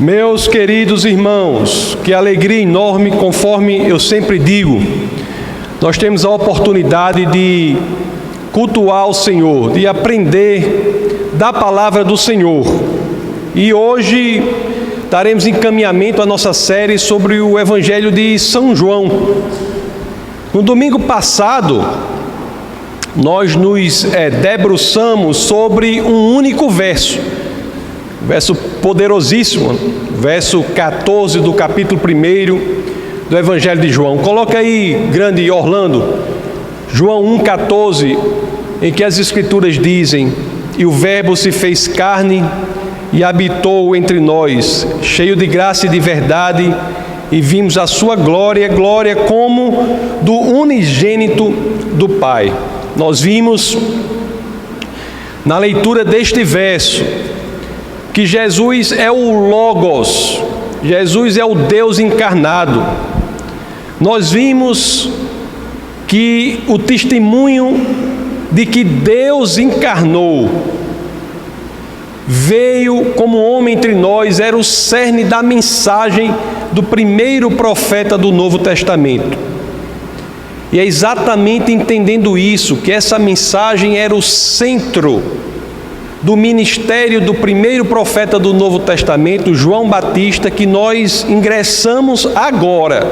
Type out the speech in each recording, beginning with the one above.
Meus queridos irmãos, que alegria enorme, conforme eu sempre digo, nós temos a oportunidade de cultuar o Senhor, de aprender da palavra do Senhor. E hoje daremos encaminhamento à nossa série sobre o Evangelho de São João. No domingo passado, nós nos debruçamos sobre um único verso poderosíssimo, verso 14 do capítulo 1 do Evangelho de João. Coloca aí, grande Orlando, João 1,14, em que as Escrituras dizem: e o Verbo se fez carne e habitou entre nós, cheio de graça e de verdade, e vimos a sua glória, glória como do unigênito do Pai. Nós vimos, na leitura deste verso, que Jesus é o Logos, Jesus é o Deus encarnado. Nós vimos que o testemunho de que Deus encarnou, veio como homem entre nós, era o cerne da mensagem do primeiro profeta do Novo Testamento. E é exatamente entendendo isso, que essa mensagem era o centro do ministério do primeiro profeta do Novo Testamento, João Batista, que nós ingressamos agora,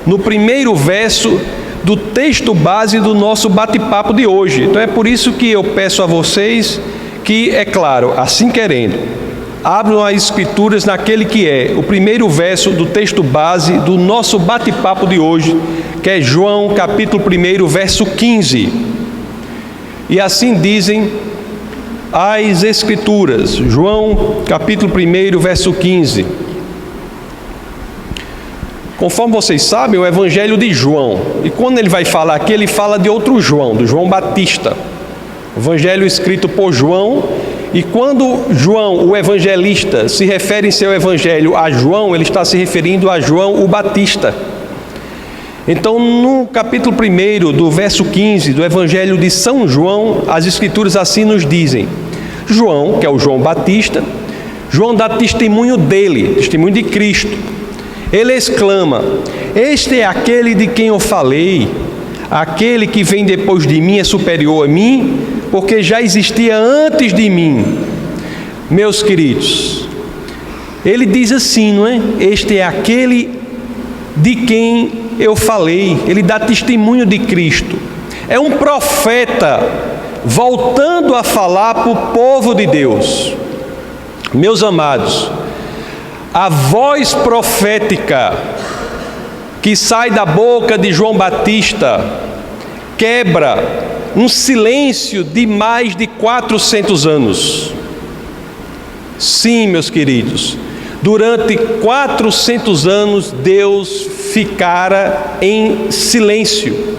no primeiro verso do texto base do nosso bate-papo de hoje. Então é por isso que eu peço a vocês que, é claro, assim querendo, abram as Escrituras naquele que é o primeiro verso do texto base do nosso bate-papo de hoje, que é João capítulo 1, verso 15. E assim dizem as Escrituras, João capítulo 1, verso 15. Conforme vocês sabem, o Evangelho de João, e quando ele vai falar aqui, ele fala de outro João, do João Batista, Evangelho escrito por João. E quando João, o evangelista, se refere em seu Evangelho a João, ele está se referindo a João o Batista. Então, no capítulo 1, do verso 15 do Evangelho de São João, as Escrituras assim nos dizem: João, que é o João Batista, João dá testemunho dele, testemunho de Cristo. Ele exclama: este é aquele de quem eu falei, aquele que vem depois de mim é superior a mim, porque já existia antes de mim. Meus queridos, ele diz assim, não é? Este é aquele de quem eu falei. Ele dá testemunho de Cristo. É um profeta voltando a falar para o povo de Deus. Meus amados, a voz profética que sai da boca de João Batista quebra um silêncio de mais de 400 anos. Sim, meus queridos, durante 400 anos Deus ficara em silêncio.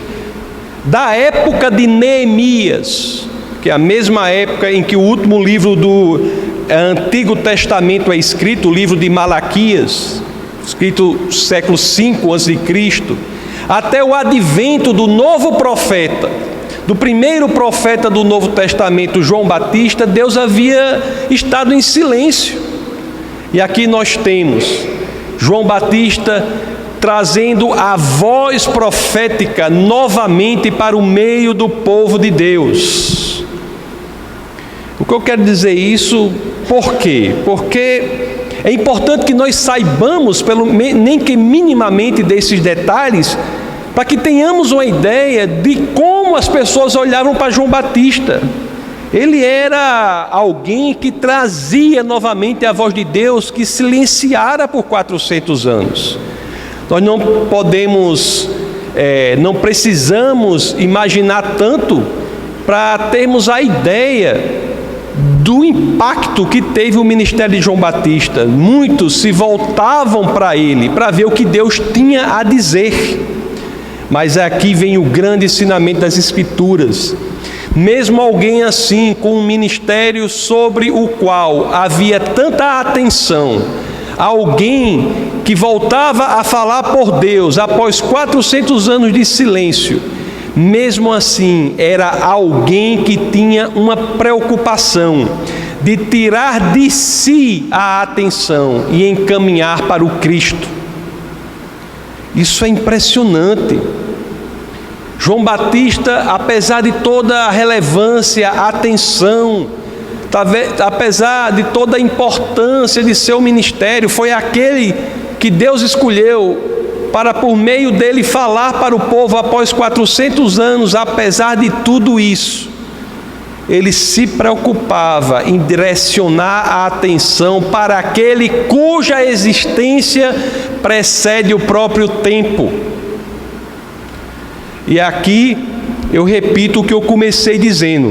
Da época de Neemias, que é a mesma época em que o último livro do Antigo Testamento é escrito, o livro de Malaquias, escrito no século V a.C., até o advento do novo profeta, do primeiro profeta do Novo Testamento, João Batista, Deus havia estado em silêncio. E aqui nós temos João Batista trazendo a voz profética novamente para o meio do povo de Deus. O que eu quero dizer isso, por quê? Porque é importante que nós saibamos, nem que minimamente, desses detalhes, para que tenhamos uma ideia de como as pessoas olhavam para João Batista. Ele era alguém que trazia novamente a voz de Deus, que silenciara por 400 anos. Nós não podemos, não precisamos imaginar tanto para termos a ideia do impacto que teve o ministério de João Batista. Muitos se voltavam para ele, para ver o que Deus tinha a dizer. Mas aqui vem o grande ensinamento das Escrituras. Mesmo alguém assim, com um ministério sobre o qual havia tanta atenção, alguém que voltava a falar por Deus após 400 anos de silêncio, mesmo assim era alguém que tinha uma preocupação de tirar de si a atenção e encaminhar para o Cristo. Isso é impressionante. João Batista, apesar de toda a relevância, a atenção, apesar de toda a importância de seu ministério, foi aquele que Deus escolheu para por meio dele falar para o povo após 400 anos. Apesar de tudo isso, ele se preocupava em direcionar a atenção para aquele cuja existência precede o próprio tempo. E aqui eu repito o que eu comecei dizendo: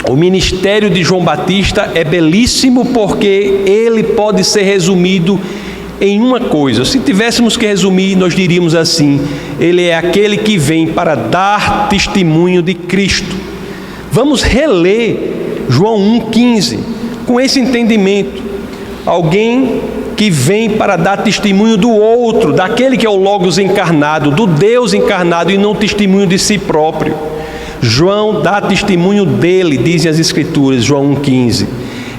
o ministério de João Batista é belíssimo porque ele pode ser resumido em uma coisa. Se tivéssemos que resumir, nós diríamos assim: ele é aquele que vem para dar testemunho de Cristo. Vamos reler João 1,15 com esse entendimento. Alguém que vem para dar testemunho do outro, daquele que é o Logos encarnado, do Deus encarnado, e não testemunho de si próprio. João dá testemunho dele, dizem as Escrituras, João 1,15.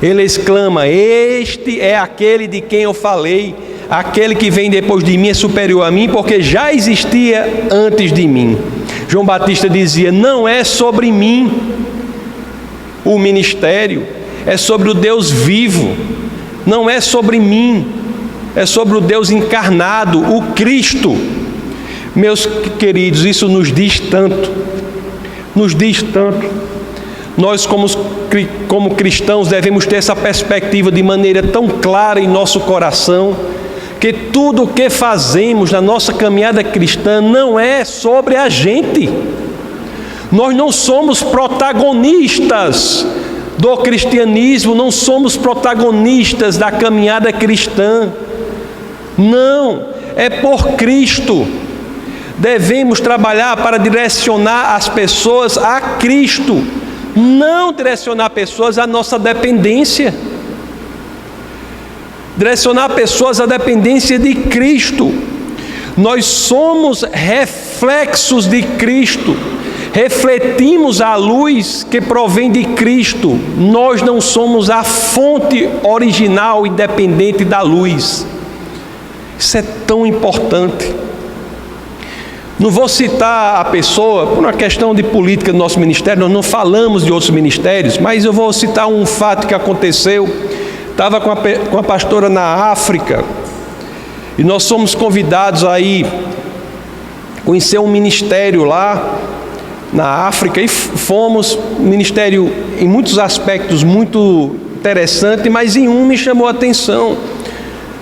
Ele exclama: este é aquele de quem eu falei, aquele que vem depois de mim é superior a mim, porque já existia antes de mim. João Batista dizia: não é sobre mim o ministério, é sobre o Deus vivo. Não é sobre mim, é sobre o Deus encarnado, o Cristo. Meus queridos, isso nos diz tanto. Nos diz tanto. Nós, como cristãos, devemos ter essa perspectiva de maneira tão clara em nosso coração, que tudo o que fazemos na nossa caminhada cristã não é sobre a gente. Nós não somos protagonistas do cristianismo, não somos protagonistas da caminhada cristã. Não, é por Cristo. Devemos trabalhar para direcionar as pessoas a Cristo, não direcionar pessoas à nossa dependência. Direcionar pessoas à dependência de Cristo. Nós somos reflexos de Cristo, refletimos a luz que provém de Cristo. Nós não somos a fonte original, independente da luz. Isso é tão importante. Não vou citar a pessoa por uma questão de política do nosso ministério, nós não falamos de outros ministérios, mas eu vou citar um fato que aconteceu. Estava com a pastora na África, e nós somos convidados a ir conhecer um ministério lá na África, e fomos. Um ministério em muitos aspectos muito interessante, mas em um me chamou a atenção,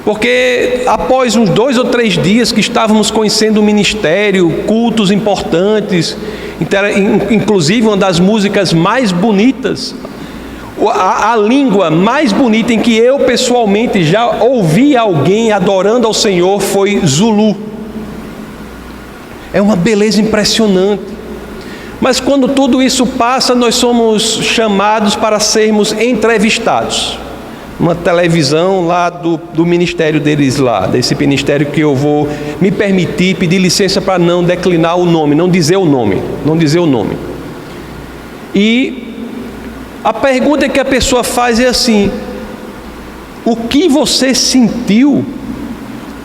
porque após uns 2 ou 3 dias que estávamos conhecendo o ministério, cultos importantes, inclusive uma das músicas mais bonitas, a língua mais bonita em que eu pessoalmente já ouvi alguém adorando ao Senhor foi Zulu. É uma beleza impressionante. Mas quando tudo isso passa, nós somos chamados para sermos entrevistados. Uma televisão lá do ministério deles lá, desse ministério que eu vou me permitir pedir licença para não declinar o nome, não dizer o nome. E a pergunta que a pessoa faz é assim: o que você sentiu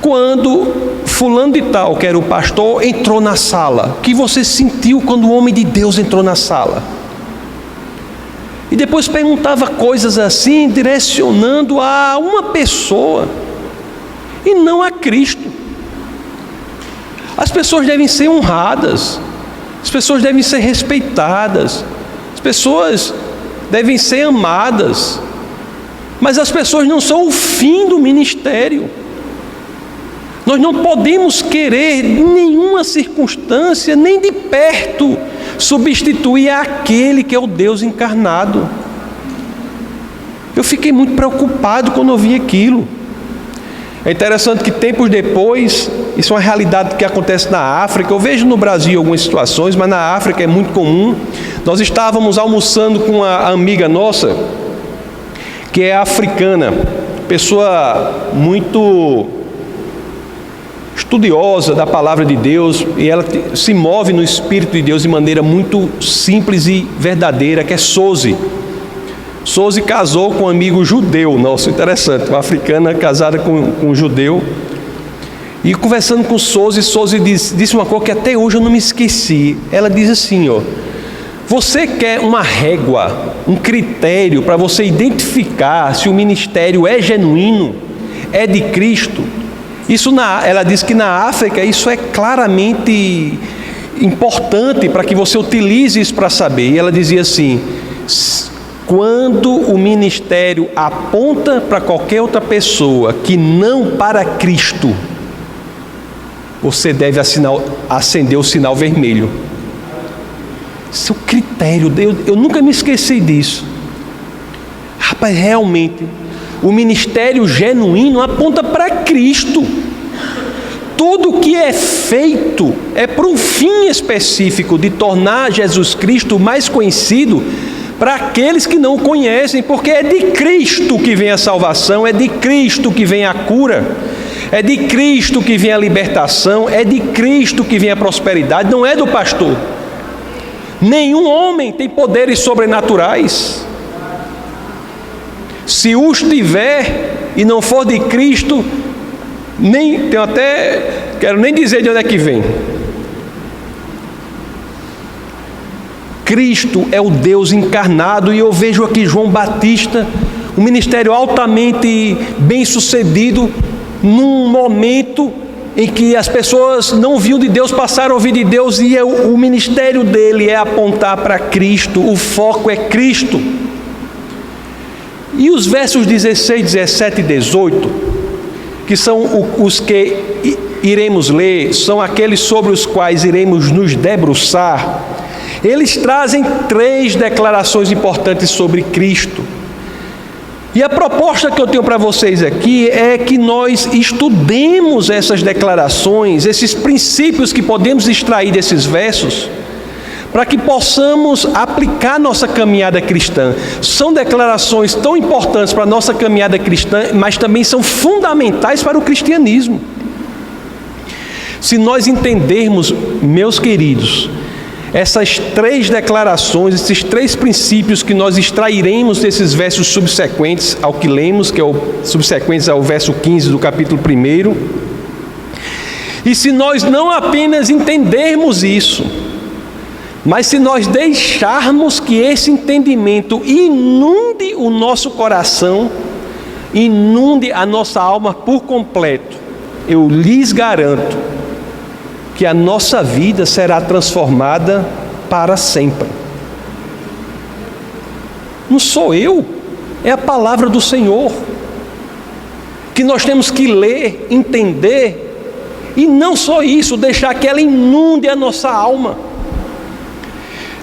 quando fulano de tal, que era o pastor, entrou na sala? O que você sentiu quando o homem de Deus entrou na sala? E depois perguntava coisas assim, direcionando a uma pessoa e não a Cristo. As pessoas devem ser honradas, as pessoas devem ser respeitadas, as pessoas devem ser amadas, mas as pessoas não são o fim do ministério. Nós não podemos querer em nenhuma circunstância, nem de perto, substituir aquele que é o Deus encarnado. Eu fiquei muito preocupado quando eu vi aquilo. É interessante que tempos depois, isso é uma realidade que acontece na África. Eu vejo no Brasil algumas situações, mas na África é muito comum. Nós estávamos almoçando com uma amiga nossa, que é africana, pessoa muito estudiosa da palavra de Deus, e ela se move no Espírito de Deus de maneira muito simples e verdadeira, que é Soze. Soze casou com um amigo judeu, nossa, interessante, uma africana casada com um judeu. E conversando com Soze disse uma coisa que até hoje eu não me esqueci. Ela diz assim, você quer uma régua, um critério para você identificar se o ministério é genuíno, é de Cristo? Ela diz que na África isso é claramente importante para que você utilize isso para saber. E ela dizia assim: quando o ministério aponta para qualquer outra pessoa que não para Cristo, você deve acender o sinal vermelho. Seu critério, eu nunca me esqueci disso. Rapaz, realmente, o ministério genuíno aponta para Cristo. Tudo que é feito é para um fim específico de tornar Jesus Cristo mais conhecido para aqueles que não o conhecem, porque é de Cristo que vem a salvação, é de Cristo que vem a cura, é de Cristo que vem a libertação, é de Cristo que vem a prosperidade, não é do pastor. Nenhum homem tem poderes sobrenaturais. Se os tiver e não for de Cristo, quero nem dizer de onde é que vem. Cristo é o Deus encarnado, e eu vejo aqui João Batista, um ministério altamente bem sucedido, num momento em que as pessoas não viam de Deus, passaram a ouvir de Deus, e o ministério dele é apontar para Cristo, o foco é Cristo. E os versos 16, 17 e 18, que são os que iremos ler, são aqueles sobre os quais iremos nos debruçar. Eles trazem 3 declarações importantes sobre Cristo. E a proposta que eu tenho para vocês aqui é que nós estudemos essas declarações, esses princípios que podemos extrair desses versos, para que possamos aplicar nossa caminhada cristã. São declarações tão importantes para a nossa caminhada cristã, mas também são fundamentais para o cristianismo. Se nós entendermos, meus queridos, essas 3 declarações, esses 3 princípios que nós extrairemos desses versos subsequentes ao que lemos, que é subsequentes ao verso 15 do capítulo 1, e se nós não apenas entendermos isso, mas se nós deixarmos que esse entendimento inunde o nosso coração, inunde a nossa alma por completo, eu lhes garanto que a nossa vida será transformada para sempre. Não sou eu, é a palavra do Senhor, que nós temos que ler, entender, e não só isso, deixar que ela inunde a nossa alma.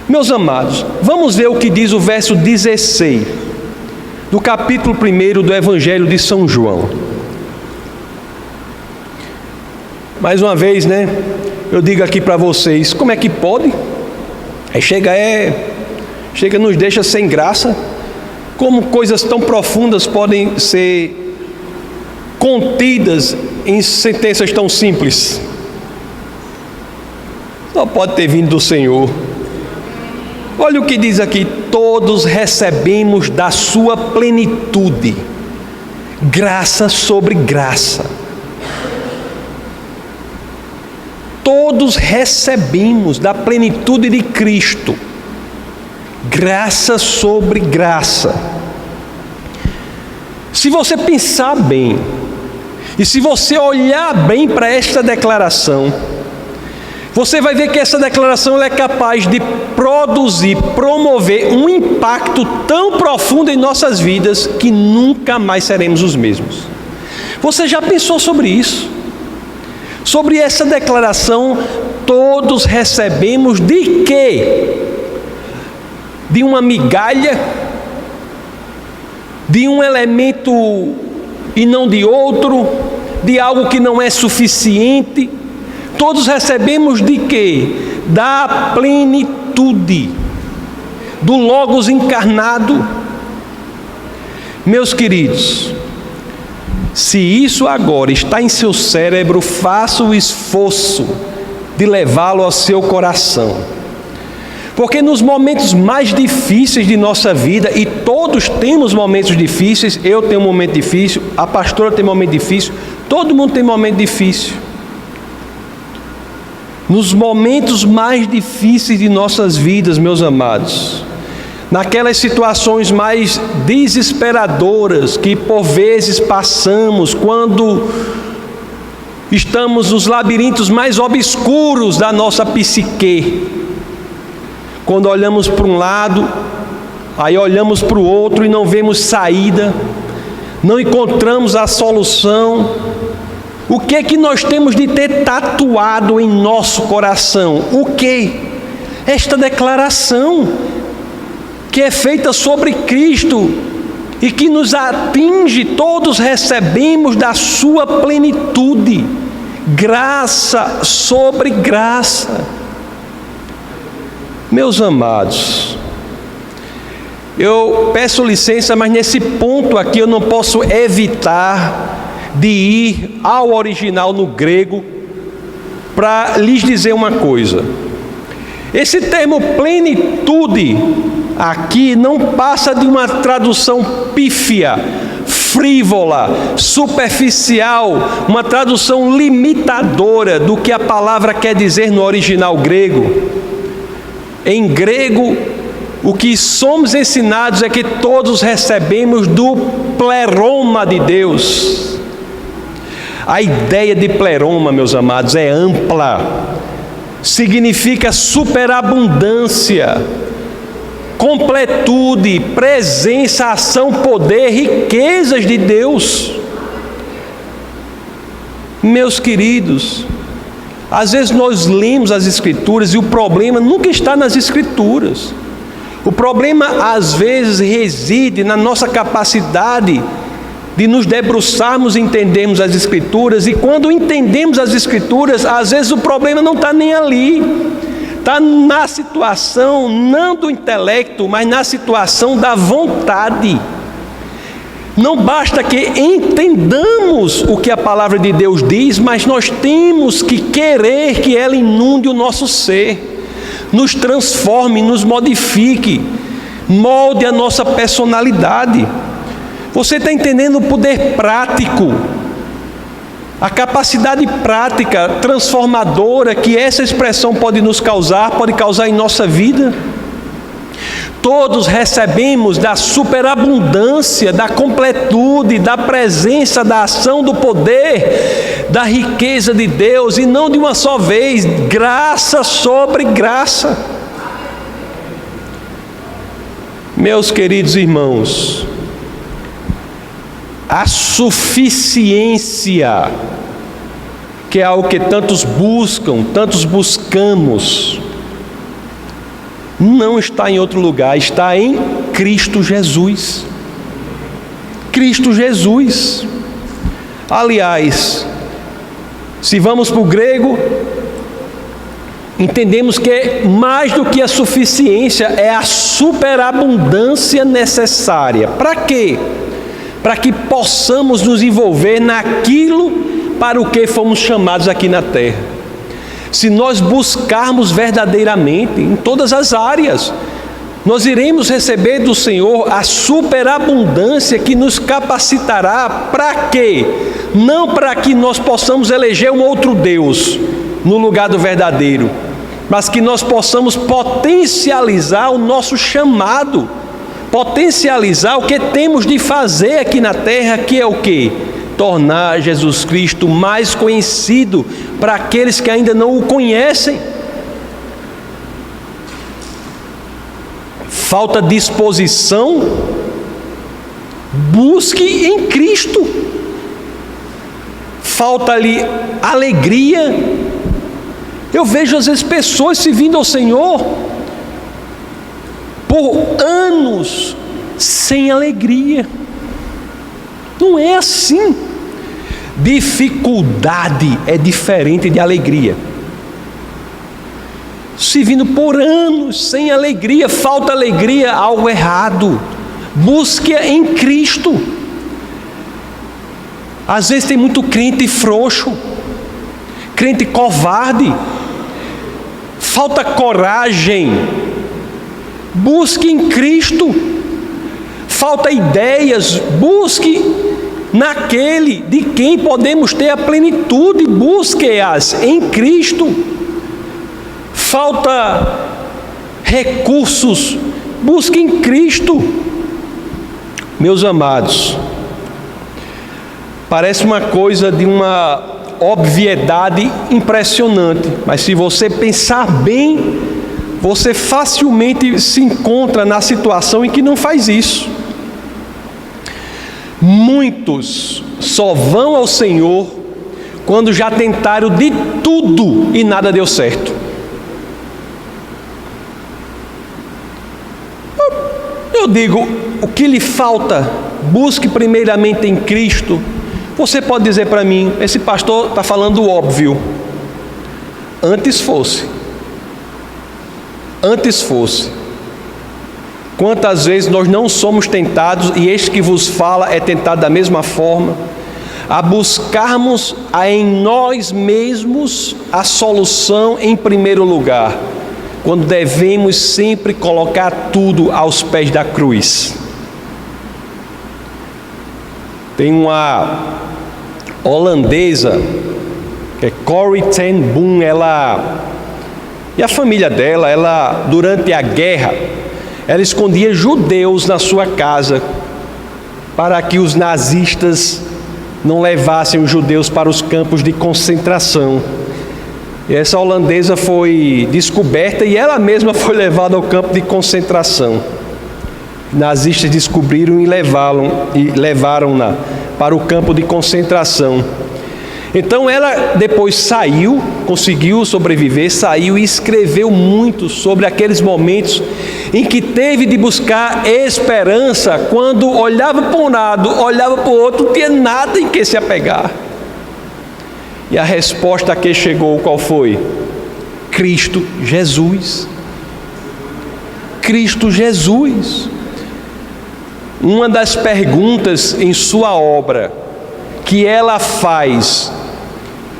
Meus amados, vamos ver o que diz o verso 16, do capítulo 1 do Evangelho de São João. Mais uma vez, eu digo aqui para vocês, como é que pode? Aí chega nos deixa sem graça. Como coisas tão profundas podem ser contidas em sentenças tão simples? Só pode ter vindo do Senhor. Olha o que diz aqui: todos recebemos da sua plenitude, graça sobre graça. Todos recebemos da plenitude de Cristo, graça sobre graça. Se você pensar bem, e se você olhar bem para esta declaração, você vai ver que essa declaração ela é capaz de produzir, promover um impacto tão profundo em nossas vidas que nunca mais seremos os mesmos. Você já pensou sobre isso? Sobre essa declaração, todos recebemos de quê? De uma migalha? De um elemento e não de outro? De algo que não é suficiente? Todos recebemos de quê? Da plenitude, do Logos encarnado. Meus queridos, se isso agora está em seu cérebro, faça o esforço de levá-lo ao seu coração. Porque nos momentos mais difíceis de nossa vida, e todos temos momentos difíceis, eu tenho um momento difícil, a pastora tem um momento difícil, todo mundo tem um momento difícil. Nos momentos mais difíceis de nossas vidas, meus amados, naquelas situações mais desesperadoras que por vezes passamos, quando estamos nos labirintos mais obscuros da nossa psique, quando olhamos para um lado, aí olhamos para o outro e não vemos saída, não encontramos a solução. O que é que nós temos de ter tatuado em nosso coração? O que? Esta declaração que é feita sobre Cristo e que nos atinge, todos recebemos da sua plenitude, graça sobre graça. Meus amados, eu peço licença, mas nesse ponto aqui eu não posso evitar de ir ao original no grego para lhes dizer uma coisa. Esse termo plenitude aqui não passa de uma tradução pífia, frívola, superficial, uma tradução limitadora do que a palavra quer dizer no original grego. Em grego, o que somos ensinados é que todos recebemos do pleroma de Deus. A ideia de pleroma, meus amados, é ampla. Significa superabundância, completude, presença, ação, poder, riquezas de Deus. Meus queridos, às vezes nós lemos as Escrituras e o problema nunca está nas Escrituras. O problema às vezes reside na nossa capacidade de nos debruçarmos e entendermos as Escrituras, e quando entendemos as Escrituras, às vezes o problema não está nem ali, está na situação, não do intelecto, mas na situação da vontade. Não basta que entendamos o que a palavra de Deus diz, mas nós temos que querer que ela inunde o nosso ser, nos transforme, nos modifique, molde a nossa personalidade. Você está entendendo o poder prático, a capacidade prática, transformadora que essa expressão pode nos causar, pode causar em nossa vida? Todos recebemos da superabundância, da completude, da presença, da ação, do poder, da riqueza de Deus, e não de uma só vez, graça sobre graça. Meus queridos irmãos, a suficiência, que é algo que tantos buscam, tantos buscamos, não está em outro lugar, está em Cristo Jesus. Cristo Jesus. Aliás, se vamos para o grego, entendemos que mais do que a suficiência é a superabundância necessária. Para quê? Para que possamos nos envolver naquilo para o que fomos chamados aqui na terra. Se nós buscarmos verdadeiramente em todas as áreas, nós iremos receber do Senhor a superabundância que nos capacitará para quê? Não para que nós possamos eleger um outro Deus no lugar do verdadeiro, mas que nós possamos potencializar o nosso chamado, potencializar o que temos de fazer aqui na terra, que é o quê? Tornar Jesus Cristo mais conhecido para aqueles que ainda não o conhecem. Falta disposição? Busque em Cristo. Falta-lhe alegria? Eu vejo às vezes pessoas servindo ao Senhor por anos sem alegria. Não é assim. Dificuldade é diferente de alegria. Servindo por anos sem alegria, falta alegria, algo errado. Busque-a em Cristo. Às vezes tem muito crente frouxo, crente covarde, falta coragem Busque em Cristo. Falta ideias, busque naquele de quem podemos ter a plenitude, busque-as em Cristo. Falta recursos, busque em Cristo. Meus amados, parece uma coisa de uma obviedade impressionante, mas se você pensar bem, você facilmente se encontra na situação em que não faz isso. Muitos só vão ao Senhor quando já tentaram de tudo e nada deu certo. Eu digo, o que lhe falta? Busque primeiramente em Cristo. Você pode dizer para mim, esse pastor está falando óbvio. Antes fosse. Quantas vezes nós não somos tentados, e este que vos fala é tentado da mesma forma, a buscarmos em nós mesmos a solução em primeiro lugar, quando devemos sempre colocar tudo aos pés da cruz. Tem uma holandesa, que é Corrie ten Boom, e a família dela, durante a guerra, ela escondia judeus na sua casa, para que os nazistas não levassem os judeus para os campos de concentração. E essa holandesa foi descoberta e ela mesma foi levada ao campo de concentração. Nazistas descobriram e levaram-na para o campo de concentração. Então ela depois saiu, conseguiu sobreviver, saiu e escreveu muito sobre aqueles momentos em que teve de buscar esperança, quando olhava para um lado, olhava para o outro, não tinha nada em que se apegar. E a resposta a que chegou, qual foi? Cristo Jesus. Cristo Jesus. Uma das perguntas em sua obra que ela faz,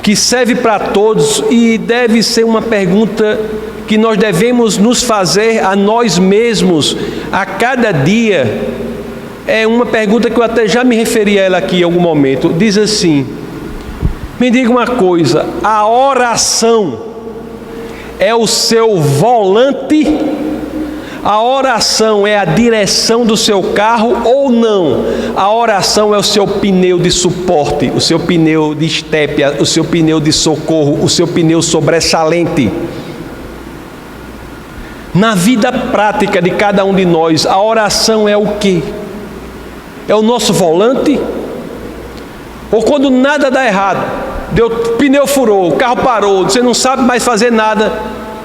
que serve para todos e deve ser uma pergunta que nós devemos nos fazer a nós mesmos a cada dia, é uma pergunta que eu até já me referi a ela aqui em algum momento. Diz assim: me diga uma coisa, a oração é o seu volante? A oração é a direção do seu carro ou não? A oração é o seu pneu de suporte, o seu pneu de estepe, o seu pneu de socorro, o seu pneu sobressalente. Na vida prática de cada um de nós, a oração é o quê? É o nosso volante? Ou quando nada dá errado, o pneu furou, o carro parou, você não sabe mais fazer nada,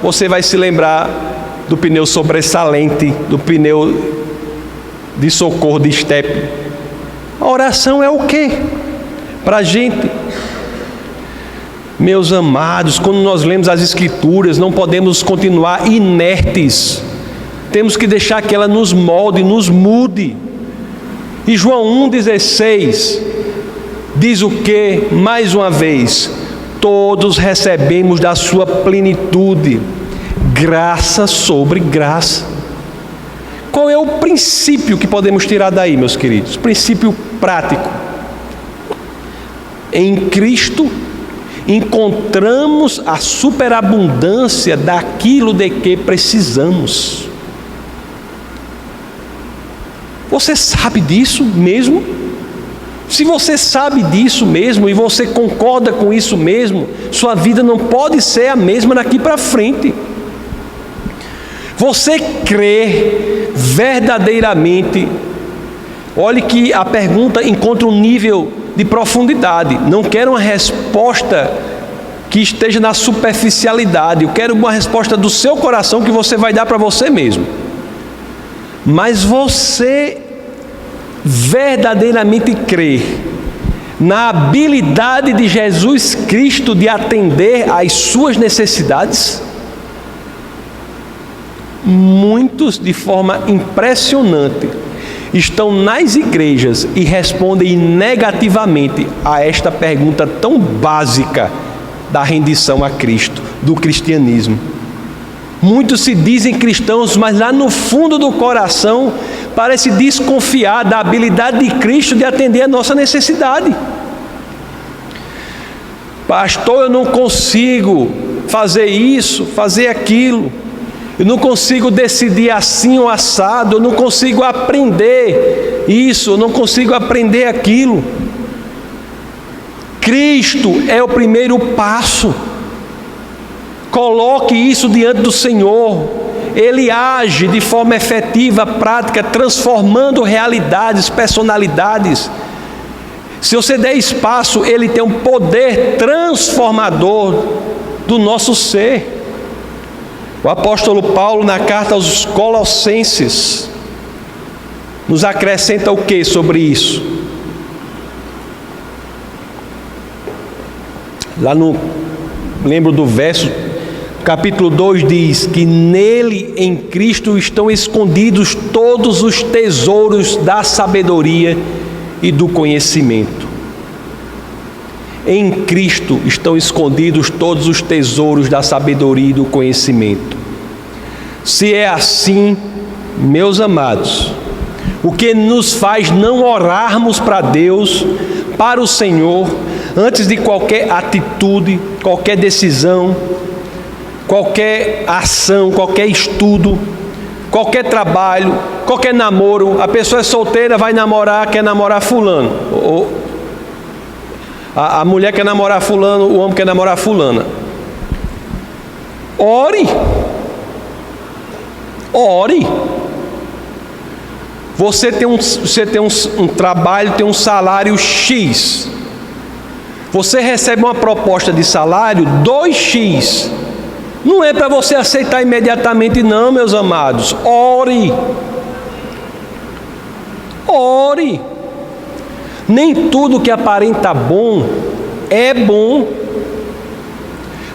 você vai se lembrar do pneu sobressalente, do pneu de socorro, de estepe. A oração é o quê para a gente? Meus amados, quando nós lemos as Escrituras, não podemos continuar inertes. Temos que deixar que ela nos molde, nos mude. E João 1,16 diz o que? Mais uma vez, todos recebemos da sua plenitude, graça sobre graça. Qual é o princípio que podemos tirar daí, meus queridos? Princípio prático. Em Cristo encontramos a superabundância daquilo de que precisamos. Você sabe disso mesmo? Se você sabe disso mesmo e você concorda com isso mesmo, sua vida não pode ser a mesma daqui para frente. Você crê verdadeiramente? Olhe que a pergunta encontra um nível de profundidade. Não quero uma resposta que esteja na superficialidade. Eu quero uma resposta do seu coração que você vai dar para você mesmo. Mas você verdadeiramente crê na habilidade de Jesus Cristo de atender às suas necessidades? Muitos, de forma impressionante, estão nas igrejas e respondem negativamente a esta pergunta tão básica da rendição a Cristo, do cristianismo. Muitos se dizem cristãos, mas lá no fundo do coração parece desconfiar da habilidade de Cristo de atender a nossa necessidade. Pastor, eu não consigo fazer isso, fazer aquilo. Eu não consigo decidir assim ou assado. Eu não consigo aprender isso, eu não consigo aprender aquilo. Cristo é o primeiro passo. Coloque isso diante do Senhor. Ele age de forma efetiva, prática, transformando realidades, personalidades. Se você der espaço, Ele tem um poder transformador do nosso ser. O apóstolo Paulo, na carta aos Colossenses, nos acrescenta o que sobre isso? Lá no, lembro do verso, capítulo 2 diz que nele, em Cristo, estão escondidos todos os tesouros da sabedoria e do conhecimento. Em Cristo estão escondidos todos os tesouros da sabedoria e do conhecimento. Se é assim, meus amados, o que nos faz não orarmos para Deus, para o Senhor, antes de qualquer atitude, qualquer decisão, qualquer ação, qualquer estudo, qualquer trabalho, qualquer namoro. A pessoa é solteira, vai namorar, quer namorar fulano. Ou a mulher quer namorar fulano, o homem quer namorar fulana. Ore. Ore. Você tem um trabalho, tem um salário X. Você recebe uma proposta de salário 2x. Não é para você aceitar imediatamente não, meus amados. Ore. Ore. Nem tudo que aparenta bom é bom.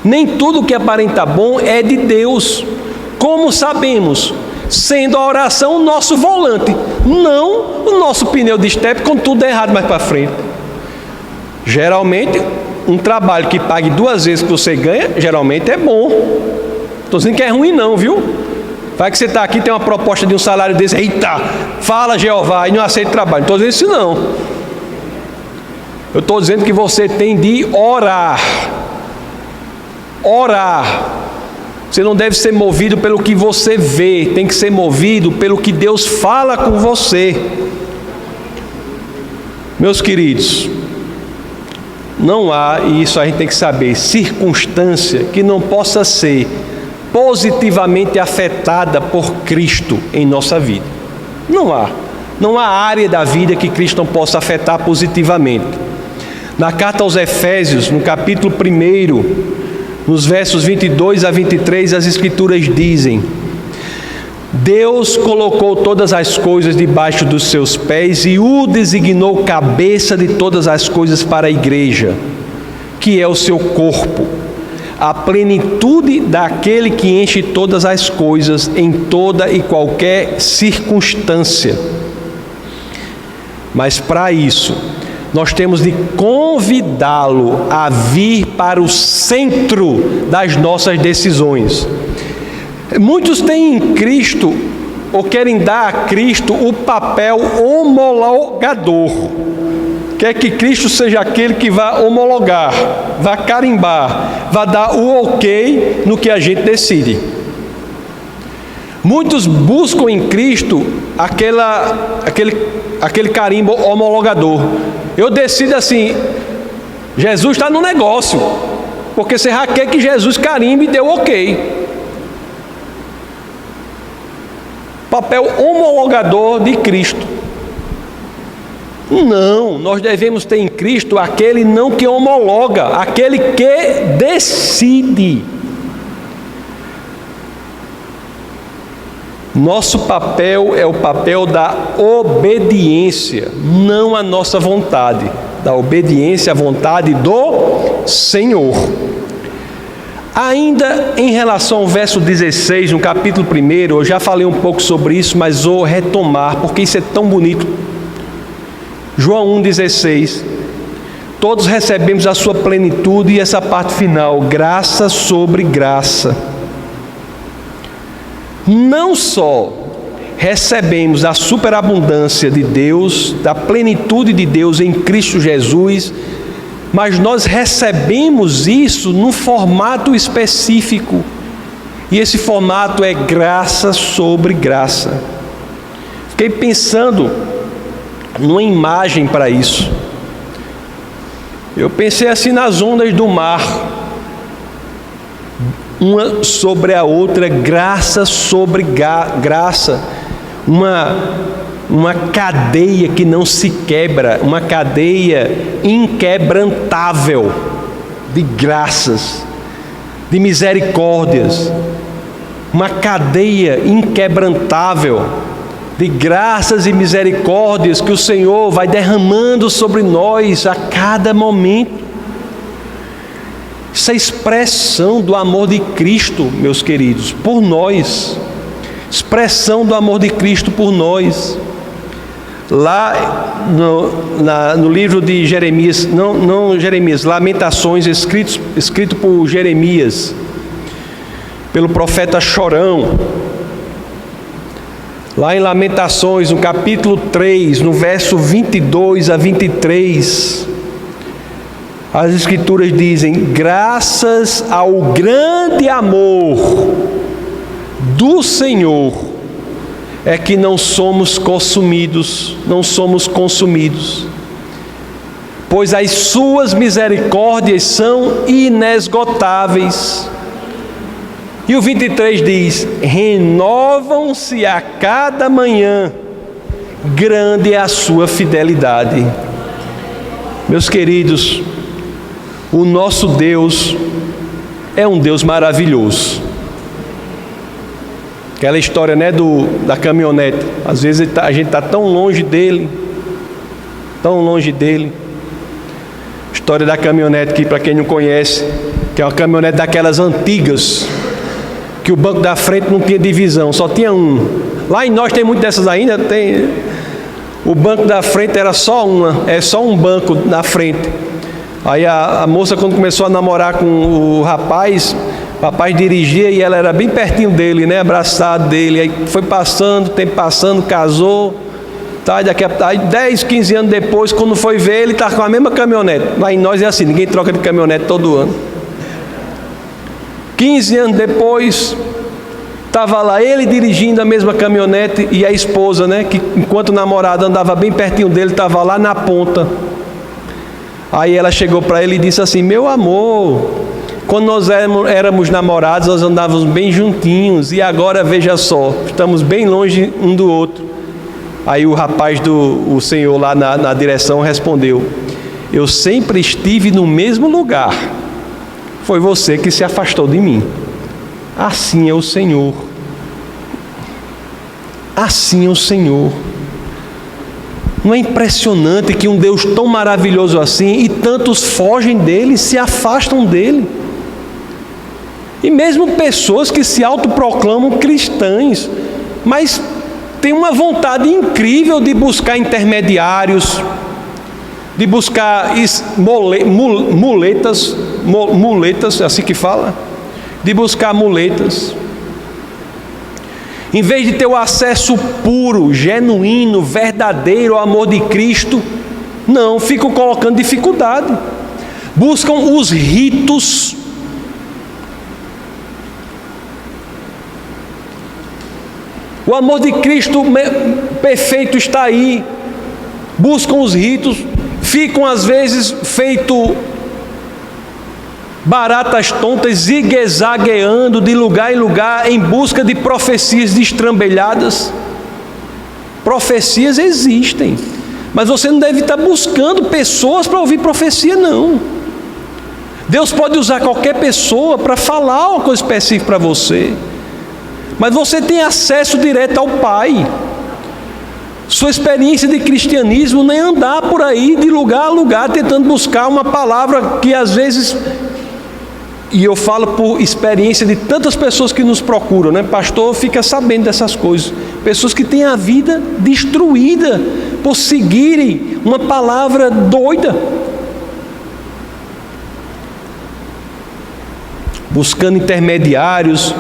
Nem tudo que aparenta bom é de Deus. Como sabemos? Sendo a oração o nosso volante, não o nosso pneu de estepe com tudo errado mais para frente. Geralmente, um trabalho que pague 2 vezes que você ganha, geralmente é bom. Estou dizendo que é ruim não, viu? Vai que você está aqui e tem uma proposta de um salário desse, eita, fala Jeová, e não aceita trabalho. Não estou dizendo isso não. Eu estou dizendo que você tem de orar. Orar. Você não deve ser movido pelo que você vê, tem que ser movido pelo que Deus fala com você. Meus queridos, não há, e isso a gente tem que saber, circunstância que não possa ser positivamente afetada por Cristo em nossa vida. Não há. Não há área da vida que Cristo não possa afetar positivamente. Na carta aos Efésios, no capítulo 1, nos versos 22 a 23, as Escrituras dizem: Deus colocou todas as coisas debaixo dos seus pés e o designou cabeça de todas as coisas para a igreja, que é o seu corpo, a plenitude daquele que enche todas as coisas em toda e qualquer circunstância. Mas para isso, nós temos de convidá-lo a vir para o centro das nossas decisões. Muitos têm em Cristo, ou querem dar a Cristo, o papel homologador. Quer que Cristo seja aquele que vai homologar, vai carimbar, vai dar o ok no que a gente decide. Muitos buscam em Cristo aquele carimbo homologador. Eu decido assim, Jesus está no negócio, porque você já quer que Jesus carimbe e deu ok. Papel homologador de Cristo. Não, nós devemos ter em Cristo aquele não que homologa, aquele que decide. Nosso papel é o papel da obediência, não a nossa vontade, da obediência à vontade do Senhor. Ainda em relação ao verso 16, no capítulo 1, eu já falei um pouco sobre isso, mas vou retomar, porque isso é tão bonito. João 1,16, todos recebemos a sua plenitude, e essa parte final, graça sobre graça. não só recebemos a superabundância de Deus, da plenitude de Deus em Cristo Jesus, mas nós recebemos isso num formato específico. E esse formato é graça sobre graça. Fiquei pensando numa imagem para isso. Eu pensei assim nas ondas do mar, uma sobre a outra, graça sobre graça, uma cadeia que não se quebra, uma cadeia inquebrantável de graças, de misericórdias, uma cadeia inquebrantável de graças e misericórdias que o Senhor vai derramando sobre nós a cada momento. Essa expressão do amor de Cristo, meus queridos, por nós. Expressão do amor de Cristo por nós. Lá no livro de Jeremias, não Jeremias, Lamentações, escrito por Jeremias, pelo profeta Chorão. Lá em Lamentações, no capítulo 3, no verso 22 a 23, as Escrituras dizem: graças ao grande amor do Senhor é que não somos consumidos, pois as suas misericórdias são inesgotáveis. E o 23 diz: renovam-se a cada manhã, grande é a sua fidelidade. Meus queridos, o nosso Deus é um Deus maravilhoso. Aquela história, né, da caminhonete. Às vezes a gente está tão longe dele. História da caminhonete, que para quem não conhece, que é uma caminhonete daquelas antigas, que o banco da frente não tinha divisão, só tinha um. Lá em nós tem muito dessas ainda, tem. O banco da frente era só só um banco na frente. Aí a moça, quando começou a namorar com o rapaz dirigia e ela era bem pertinho dele, né, abraçado dele. Aí foi passando, tempo passando, casou. Tá, aí 10, 15 anos depois, quando foi ver, ele estava com a mesma caminhonete. Lá em nós é assim, ninguém troca de caminhonete todo ano. 15 anos depois, estava lá ele dirigindo a mesma caminhonete e a esposa, né, que enquanto o namorado andava bem pertinho dele, estava lá na ponta. Aí ela chegou para ele e disse assim: meu amor, quando nós éramos namorados, nós andávamos bem juntinhos, e agora veja só, estamos bem longe um do outro. Aí o rapaz o senhor lá na direção respondeu: eu sempre estive no mesmo lugar, foi você que se afastou de mim. Assim é o Senhor. Assim é o Senhor. Não é impressionante que um Deus tão maravilhoso assim, e tantos fogem dele, se afastam dele? E mesmo pessoas que se autoproclamam cristãs, mas têm uma vontade incrível de buscar intermediários, de buscar muletas, assim que fala, de buscar muletas. Em vez de ter o acesso puro, genuíno, verdadeiro ao amor de Cristo, não, ficam colocando dificuldade. Buscam os ritos. O amor de Cristo perfeito está aí. Buscam os ritos, ficam às vezes feito baratas tontas, zigue-zagueando de lugar em lugar em busca de profecias destrambelhadas. Profecias existem, mas você não deve estar buscando pessoas para ouvir profecia, não. Deus pode usar qualquer pessoa para falar uma coisa específica para você, mas você tem acesso direto ao Pai. Sua experiência de cristianismo nem andar por aí de lugar a lugar tentando buscar uma palavra que às vezes, e eu falo por experiência de tantas pessoas que nos procuram, né? Pastor, fica sabendo dessas coisas. Pessoas que têm a vida destruída por seguirem uma palavra doida, buscando intermediários,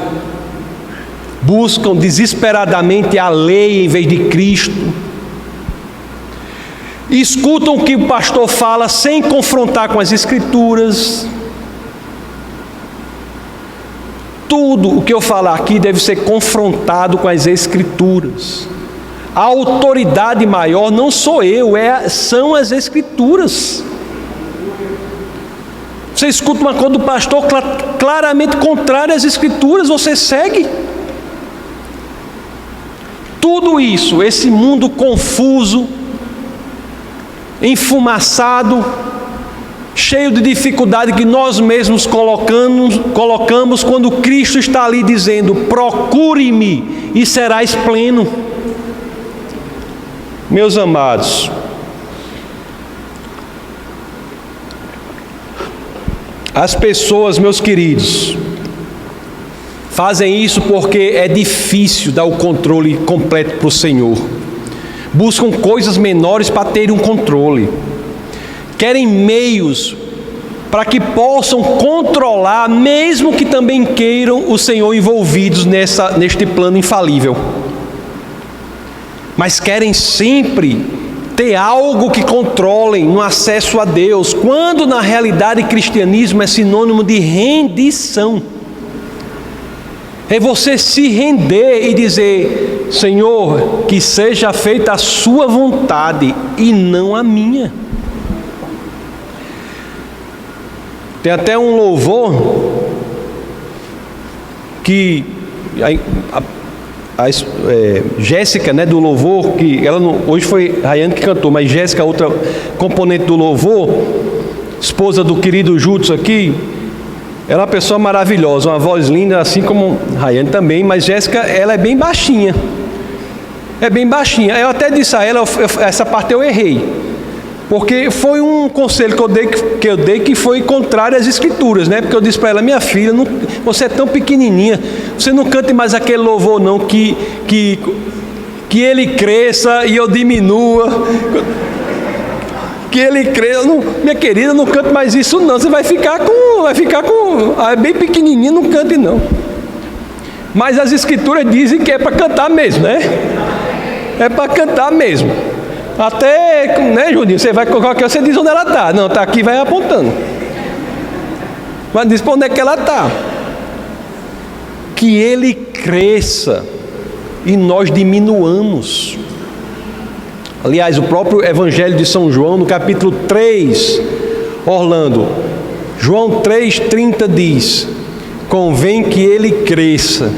buscam desesperadamente a lei em vez de Cristo, escutam o que o pastor fala sem confrontar com as Escrituras. Tudo o que eu falar aqui deve ser confrontado com as Escrituras. A autoridade maior não sou eu, são as Escrituras. Você escuta uma coisa do pastor claramente contrária às Escrituras, você segue. Tudo isso, esse mundo confuso, enfumaçado, cheio de dificuldade que nós mesmos colocamos quando Cristo está ali dizendo: procure-me e serás pleno. Meus amados, as pessoas, meus queridos, fazem isso porque é difícil dar o controle completo para o Senhor. Buscam coisas menores para terem um controle. Querem meios para que possam controlar, mesmo que também queiram o Senhor envolvidos neste plano infalível. Mas querem sempre ter algo que controlem no acesso a Deus, quando na realidade cristianismo é sinônimo de rendição. É você se render e dizer: Senhor, que seja feita a sua vontade e não a minha. Tem até um louvor que Jéssica, do louvor, que ela não, hoje foi Rayane que cantou, mas Jéssica, outra componente do louvor, esposa do querido Jutsu aqui, ela é uma pessoa maravilhosa, uma voz linda, assim como Rayane também, mas Jéssica, ela é bem baixinha. É bem baixinha. Eu até disse a ela, essa parte eu errei, porque foi um conselho que eu dei que foi contrário às Escrituras, né? Porque eu disse para ela: minha filha, você é tão pequenininha, você não cante mais aquele louvor não, que ele cresça e eu diminua, que ele cresça. Minha querida, não cante mais isso não, você vai ficar com, é bem pequenininha, não cante não. Mas as Escrituras dizem que é para cantar mesmo, né? É para cantar mesmo. Até, né, Juninho, você vai colocar aqui, você diz onde ela está. Não, está aqui, vai apontando. Mas diz para onde é que ela está. Que ele cresça e nós diminuamos. Aliás, o próprio Evangelho de São João, no capítulo 3, Orlando, João 3,30 diz: convém que ele cresça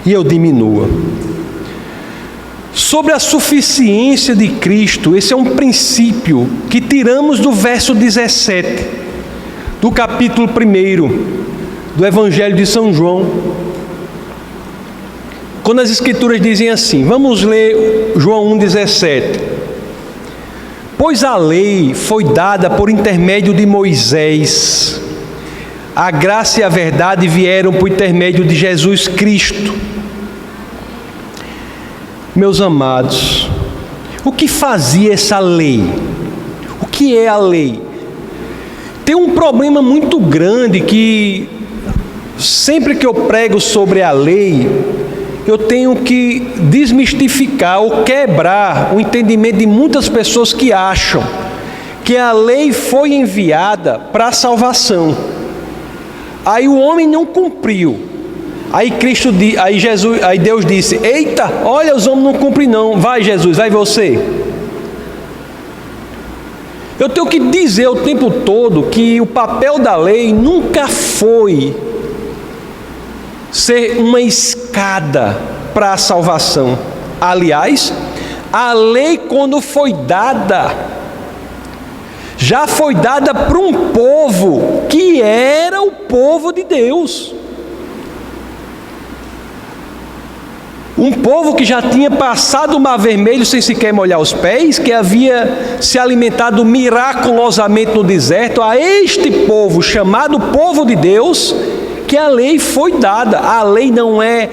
e eu diminua. Sobre a suficiência de Cristo, esse é um princípio que tiramos do verso 17, do capítulo 1 do Evangelho de São João. Quando as Escrituras dizem assim, vamos ler João 1,17. Pois a lei foi dada por intermédio de Moisés, a graça e a verdade vieram por intermédio de Jesus Cristo. Meus amados, o que fazia essa lei? O que é a lei? Tem um problema muito grande que sempre que eu prego sobre a lei, eu tenho que desmistificar ou quebrar o entendimento de muitas pessoas que acham que a lei foi enviada para a salvação. Aí o homem não cumpriu. Aí Deus disse: eita, olha, os homens não cumprem não, vai Jesus, vai você. Eu tenho que dizer o tempo todo que o papel da lei nunca foi ser uma escada para a salvação. Aliás, a lei, quando foi dada, já foi dada para um povo que era o povo de Deus. Um povo que já tinha passado o Mar Vermelho sem sequer molhar os pés, que havia se alimentado miraculosamente no deserto. A este povo, chamado povo de Deus, que a lei foi dada. A lei não é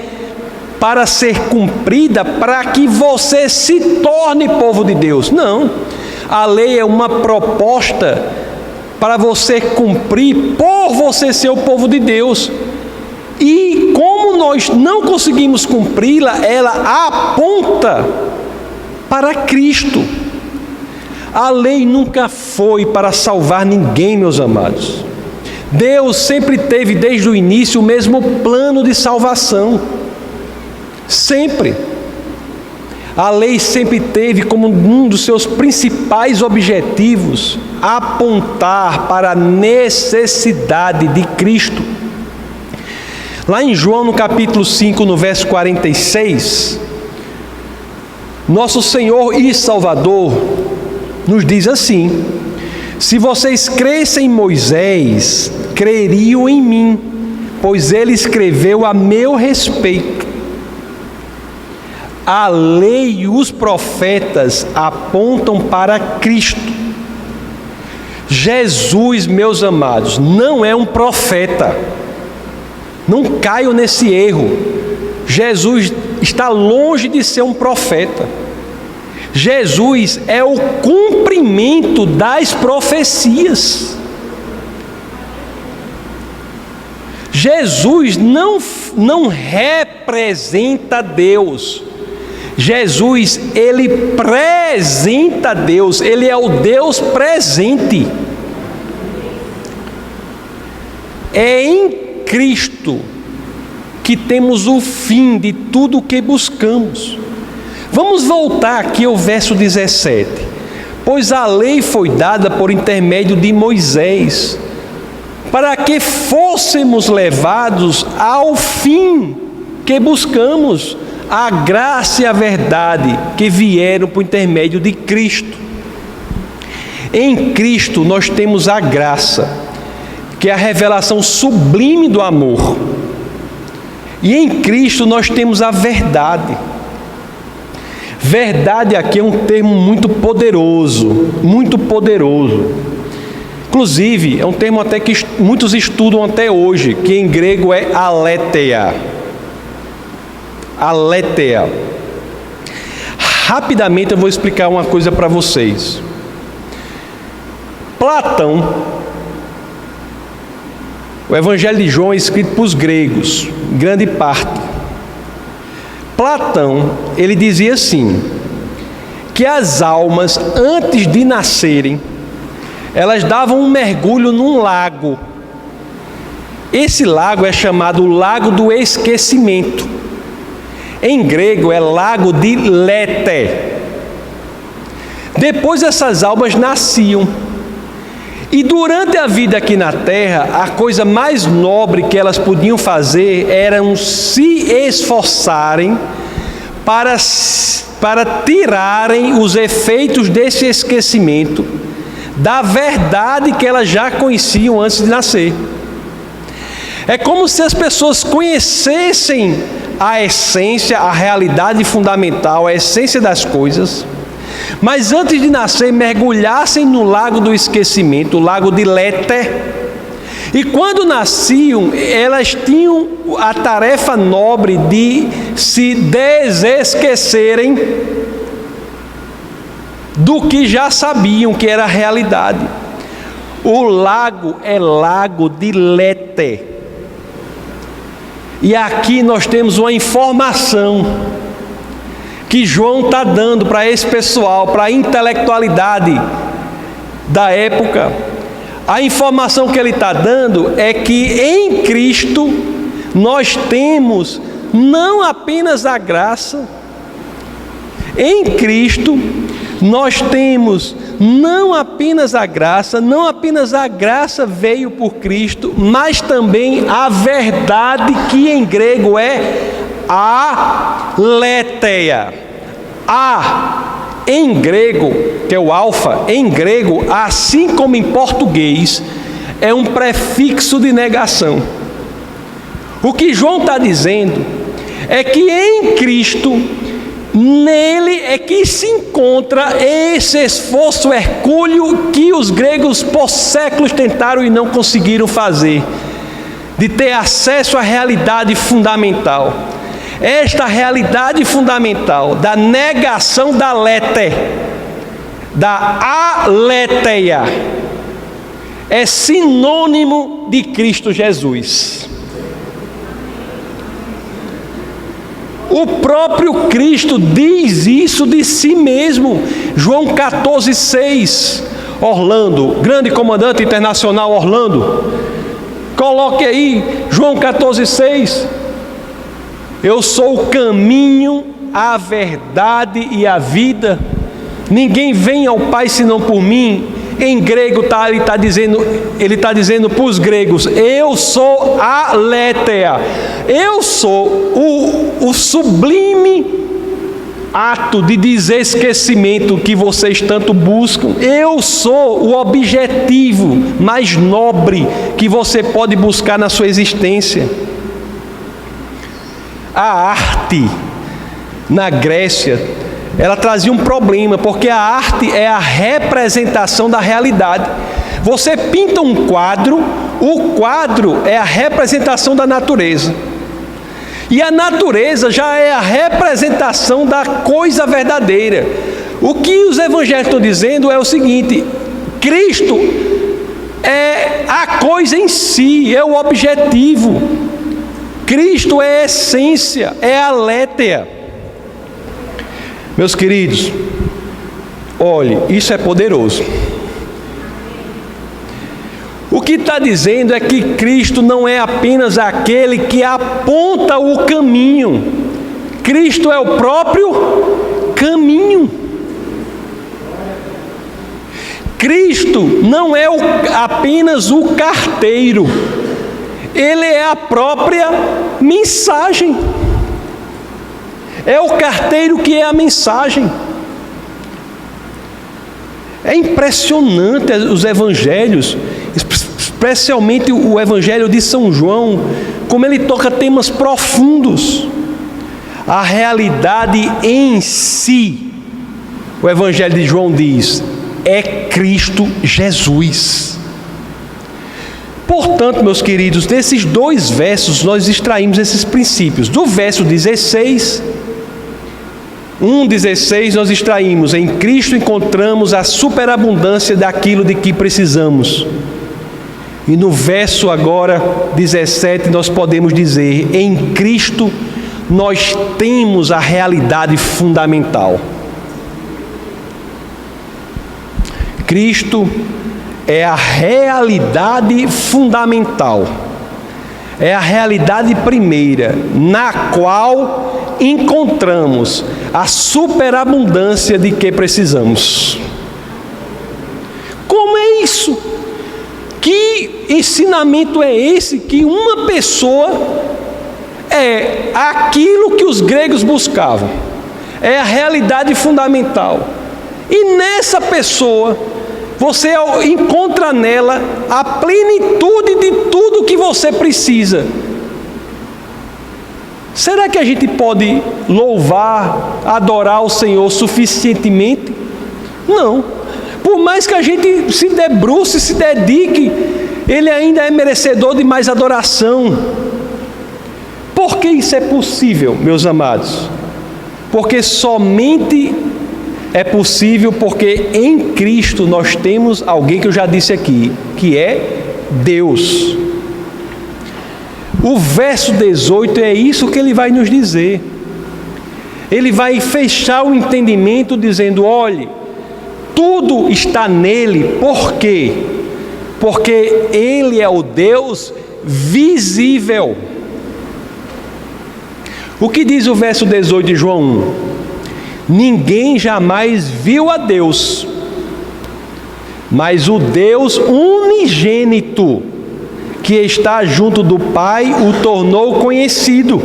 para ser cumprida para que você se torne povo de Deus. Não. A lei é uma proposta para você cumprir por você ser o povo de Deus. E como como nós não conseguimos cumpri-la, ela aponta para Cristo. A lei nunca foi para salvar ninguém, meus amados. Deus sempre teve desde o início o mesmo plano de salvação. Sempre. A lei sempre teve como um dos seus principais objetivos apontar para a necessidade de Cristo. Lá em João, no capítulo 5, no verso 46, nosso Senhor e Salvador nos diz assim: se vocês crescem em Moisés, creriam em mim, pois ele escreveu a meu respeito. A lei e os profetas apontam para Cristo. Jesus, meus amados, não é um profeta. Não caiam nesse erro. Jesus está longe de ser um profeta. Jesus é o cumprimento das profecias. Jesus não representa Deus. Jesus, ele presenta Deus. Ele é o Deus presente. É em Cristo que temos o fim de tudo o que buscamos. Vamos voltar aqui ao verso 17. Pois a lei foi dada por intermédio de Moisés, para que fôssemos levados ao fim que buscamos, a graça e a verdade que vieram por intermédio de Cristo. Em Cristo nós temos a graça, que é a revelação sublime do amor. E em Cristo nós temos a verdade. Verdade aqui é um termo muito poderoso, muito poderoso. Inclusive, é um termo até que muitos estudam até hoje, que em grego é aletheia. Aletheia. Rapidamente eu vou explicar uma coisa para vocês. Platão, o Evangelho de João é escrito para os gregos, grande parte. Platão, ele dizia assim, que as almas, antes de nascerem, elas davam um mergulho num lago. Esse lago é chamado Lago do Esquecimento. Em grego é Lago de Léte. Depois essas almas nasciam. E durante a vida aqui na terra, a coisa mais nobre que elas podiam fazer era se esforçarem para tirarem os efeitos desse esquecimento da verdade que elas já conheciam antes de nascer. É como se as pessoas conhecessem a essência, a realidade fundamental, a essência das coisas, mas antes de nascer mergulhassem no lago do esquecimento, o lago de Léte, e quando nasciam elas tinham a tarefa nobre de se desesquecerem do que já sabiam que era a realidade. O lago é Lago de Léte. E aqui nós temos uma informação que João está dando para esse pessoal, para a intelectualidade da época. A informação que ele está dando é que em Cristo nós temos não apenas a graça, em Cristo nós temos não apenas a graça veio por Cristo, mas também a verdade, que em grego é aletheia. Em grego, que é o alfa, em grego, assim como em português, é um prefixo de negação. O que João está dizendo é que em Cristo, nele é que se encontra esse esforço hercúleo que os gregos por séculos tentaram e não conseguiram fazer, de ter acesso à realidade fundamental. Esta realidade fundamental da negação da léte, da aletheia, é sinônimo de Cristo Jesus. O próprio Cristo diz isso de si mesmo. João 14,6. Orlando, grande comandante internacional Orlando, coloque aí João 14,6. Eu sou o caminho, a verdade e a vida. Ninguém vem ao Pai senão por mim. Em grego ele está dizendo para os gregos: eu sou a aletheia. Eu sou o sublime ato de desesquecimento que vocês tanto buscam. Eu sou o objetivo mais nobre que você pode buscar na sua existência. A arte na Grécia, ela trazia um problema, porque a arte é a representação da realidade. Você pinta um quadro, o quadro é a representação da natureza. E a natureza já é a representação da coisa verdadeira. O que os evangelhos estão dizendo é o seguinte: Cristo é a coisa em si, é o objetivo. Cristo é a essência, é a aletheia. Meus queridos, olhe, isso é poderoso. O que está dizendo é que Cristo não é apenas aquele que aponta o caminho. Cristo é o próprio caminho. Cristo não é apenas o carteiro. Ele é a própria mensagem. É o carteiro que é a mensagem. É impressionante os evangelhos, especialmente o evangelho de São João, como ele toca temas profundos. A realidade em si, o evangelho de João diz, é Cristo Jesus. Portanto, meus queridos, desses dois versos nós extraímos esses princípios. Do verso 16, 1,16, nós extraímos: em Cristo encontramos a superabundância daquilo de que precisamos. E no verso agora 17 nós podemos dizer: em Cristo nós temos a realidade fundamental. Cristo é a realidade fundamental, é a realidade primeira, na qual encontramos a superabundância de que precisamos. Como é isso? Que ensinamento é esse? Que uma pessoa é aquilo que os gregos buscavam, é a realidade fundamental, e nessa pessoa você encontra nela a plenitude de tudo que você precisa. Será que a gente pode louvar, adorar o Senhor suficientemente? Não. Por mais que a gente se debruce, se dedique, Ele ainda é merecedor de mais adoração. Por que isso é possível, meus amados? Porque somente é possível porque em Cristo nós temos alguém que eu já disse aqui, que é Deus. O verso 18 é isso que ele vai nos dizer. Ele vai fechar o entendimento dizendo: olhe, tudo está nele. Por quê? Porque ele é o Deus visível. O que diz o verso 18 de João 1? Ninguém jamais viu a Deus, mas o Deus unigênito, que está junto do Pai, o tornou conhecido.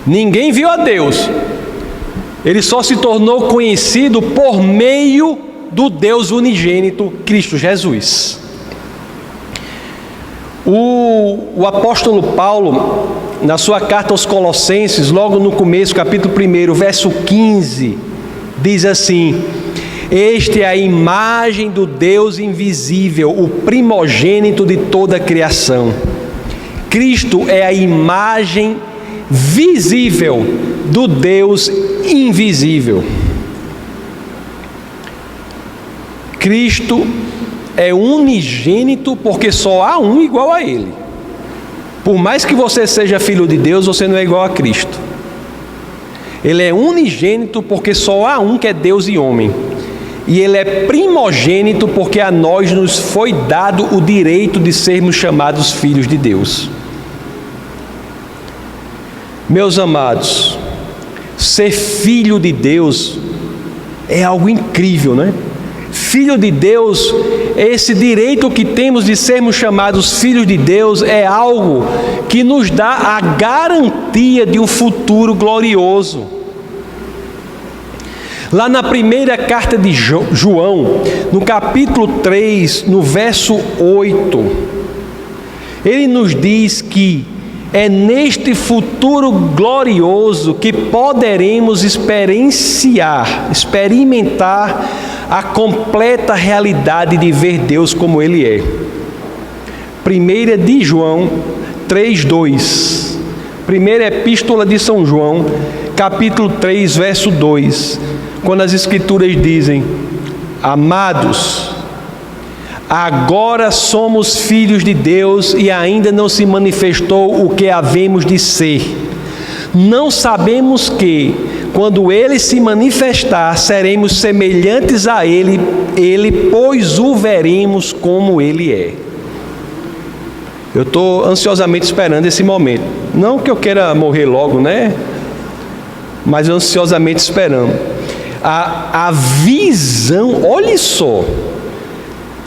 Ninguém viu a Deus, ele só se tornou conhecido por meio do Deus unigênito, Cristo Jesus. O apóstolo Paulo, na sua carta aos Colossenses, logo no começo, capítulo 1, verso 15, diz assim: este é a imagem do Deus invisível, o primogênito de toda a criação. Cristo é a imagem visível do Deus invisível. Cristo é unigênito porque só há um igual a Ele. Por mais que você seja filho de Deus, você não é igual a Cristo. Ele é unigênito porque só há um que é Deus e homem. E ele é primogênito porque a nós nos foi dado o direito de sermos chamados filhos de Deus. Meus amados, ser filho de Deus é algo incrível, né? Filho de Deus, esse direito que temos de sermos chamados filhos de Deus é algo que nos dá a garantia de um futuro glorioso. Lá na primeira carta de João, no capítulo 3, no verso 8, ele nos diz que é neste futuro glorioso que poderemos experimentar a completa realidade de ver Deus como Ele é. 1 de João 3:2. Primeira Epístola de São João, capítulo 3, verso 2. Quando as Escrituras dizem: amados, agora somos filhos de Deus e ainda não se manifestou o que havemos de ser. Não sabemos que, quando Ele se manifestar, seremos semelhantes a Ele, pois o veremos como Ele é. Eu estou ansiosamente esperando esse momento. Não que eu queira morrer logo, né? Mas ansiosamente esperando. A visão, olhe só.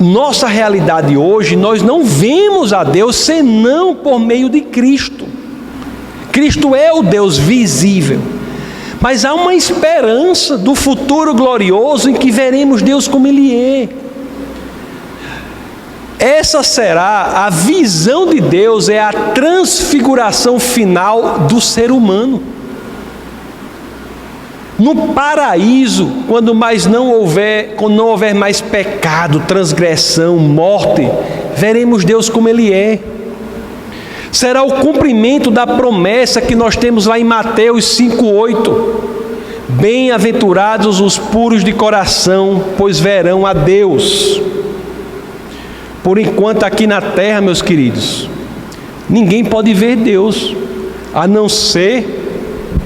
Nossa realidade hoje, nós não vemos a Deus senão por meio de Cristo. Cristo é o Deus visível. Mas há uma esperança do futuro glorioso em que veremos Deus como Ele é. Essa será a visão de Deus, é a transfiguração final do ser humano. No paraíso, quando não houver mais pecado, transgressão, morte, veremos Deus como Ele é. Será o cumprimento da promessa que nós temos lá em Mateus 5:8. Bem-aventurados os puros de coração, pois verão a Deus. Por enquanto aqui na terra, meus queridos, ninguém pode ver Deus, a não ser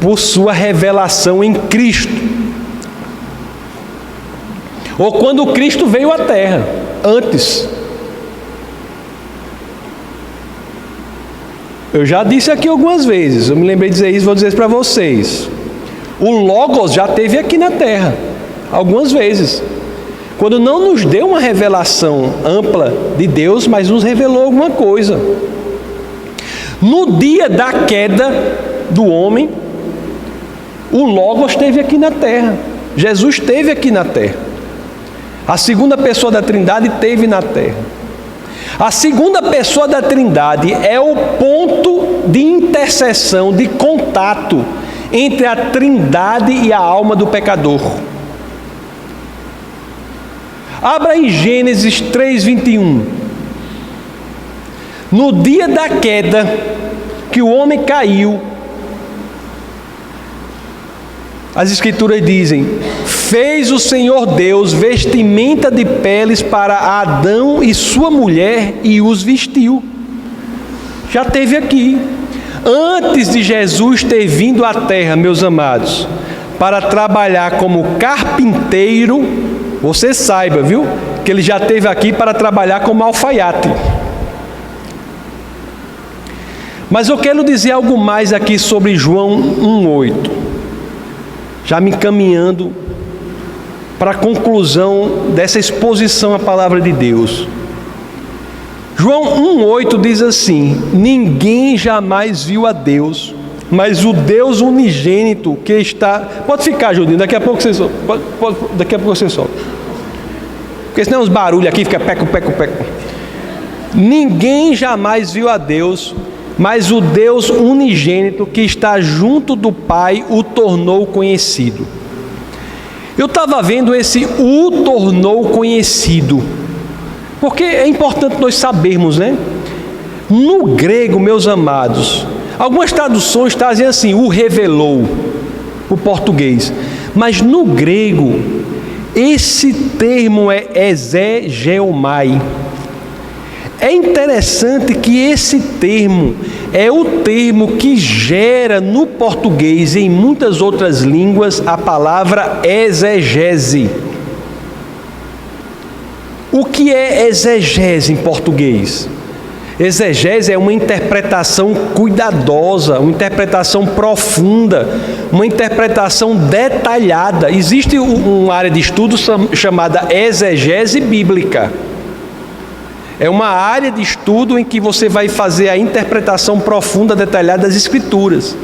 por sua revelação em Cristo. Ou quando Cristo veio à terra, antes. Eu já disse aqui algumas vezes, eu me lembrei de dizer isso, vou dizer isso para vocês. O Logos já esteve aqui na terra, algumas vezes. Quando não nos deu uma revelação ampla de Deus, mas nos revelou alguma coisa. No dia da queda do homem, o Logos esteve aqui na terra. Jesus esteve aqui na terra. A segunda pessoa da Trindade esteve na terra. A segunda pessoa da Trindade é o ponto de interseção, de contato entre a Trindade e a alma do pecador. Abra em Gênesis 3:21. No dia da queda, que o homem caiu, as Escrituras dizem: fez o Senhor Deus vestimenta de peles para Adão e sua mulher e os vestiu. Já teve aqui. Antes de Jesus ter vindo à terra, meus amados, para trabalhar como carpinteiro, você saiba, viu? Que ele já esteve aqui para trabalhar como alfaiate. Mas eu quero dizer algo mais aqui sobre João 1:8. Já me encaminhando para a conclusão dessa exposição à palavra de Deus. João 1:8 diz assim: ninguém jamais viu a Deus, mas o Deus unigênito que está... Pode ficar, Judinho, daqui a pouco você solta. Daqui a pouco você solta. Porque senão os barulhos aqui ficam peco. Ninguém jamais viu a Deus, mas o Deus unigênito que está junto do Pai o tornou conhecido. Eu estava vendo esse o tornou conhecido, porque é importante nós sabermos, né? No grego, meus amados, algumas traduções trazem assim, o revelou, o português. Mas no grego, esse termo é exegeomai. É interessante que esse termo é o termo que gera no português e em muitas outras línguas a palavra exegese. O que é exegese em português? Exegese é uma interpretação cuidadosa, uma interpretação profunda, uma interpretação detalhada. Existe uma área de estudo chamada exegese bíblica. É uma área de estudo em que você vai fazer a interpretação profunda, detalhada das Escrituras.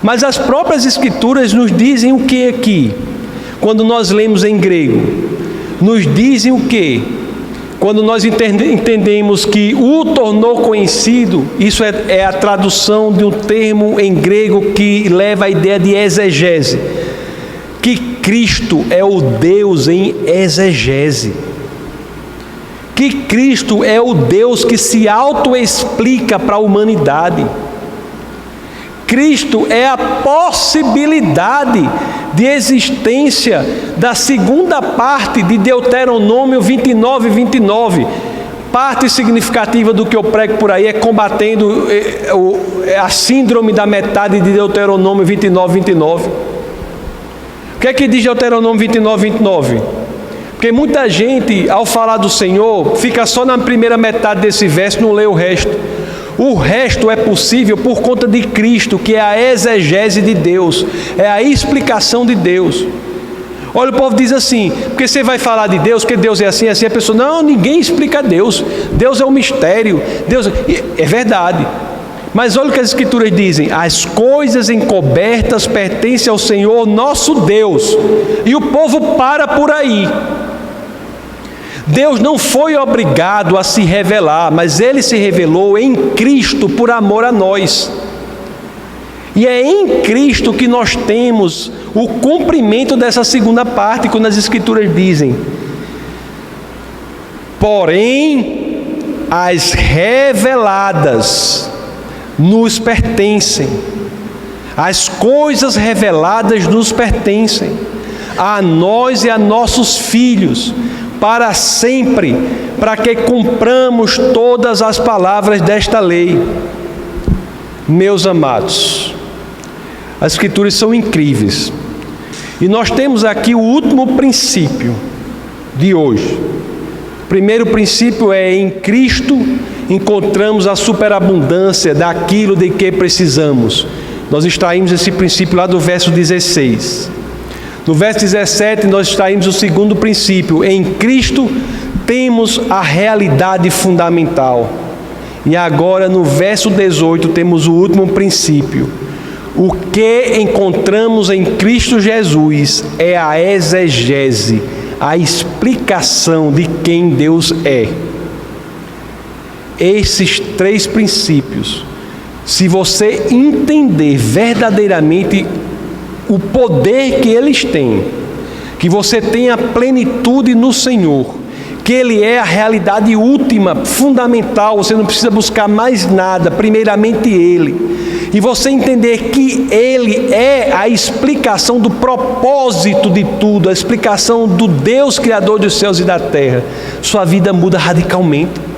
Mas as próprias Escrituras nos dizem o que aqui? Quando nós lemos em grego, nos dizem o que? Quando nós entendemos que o tornou conhecido, isso é a tradução de um termo em grego que leva a ideia de exegese, que Cristo é o Deus em exegese, que Cristo é o Deus que se autoexplica para a humanidade. Cristo é a possibilidade de existência da segunda parte de Deuteronômio 29. Parte significativa do que eu prego por aí é combatendo a síndrome da metade de Deuteronômio 29. O que é que diz Deuteronômio 29? Porque muita gente, ao falar do Senhor, fica só na primeira metade desse verso, não lê o resto. O resto é possível por conta de Cristo, que é a exegese de Deus, é a explicação de Deus. Olha, o povo diz assim, porque você vai falar de Deus, que Deus é assim, a pessoa, não, ninguém explica Deus, Deus é um mistério, Deus é verdade. Mas olha o que as Escrituras dizem, as coisas encobertas pertencem ao Senhor nosso Deus, e o povo para por aí. Deus não foi obrigado a se revelar, mas Ele se revelou em Cristo por amor a nós. E é em Cristo que nós temos o cumprimento dessa segunda parte, quando as Escrituras dizem: porém, as reveladas nos pertencem. As coisas reveladas nos pertencem, a nós e a nossos filhos, para sempre, para que cumpramos todas as palavras desta lei. Meus amados, as Escrituras são incríveis. E nós temos aqui o último princípio de hoje. O primeiro princípio é: em Cristo encontramos a superabundância daquilo de que precisamos. Nós extraímos esse princípio lá do verso 16. No verso 17 nós extraímos o segundo princípio: em Cristo temos a realidade fundamental. E agora no verso 18 temos o último princípio: o que encontramos em Cristo Jesus é a exegese, a explicação de quem Deus é. Esses três princípios, se você entender verdadeiramente o poder que eles têm, que você tem a plenitude no Senhor, que Ele é a realidade última, fundamental, você não precisa buscar mais nada, primeiramente Ele, e você entender que Ele é a explicação do propósito de tudo, a explicação do Deus Criador dos céus e da terra, sua vida muda radicalmente.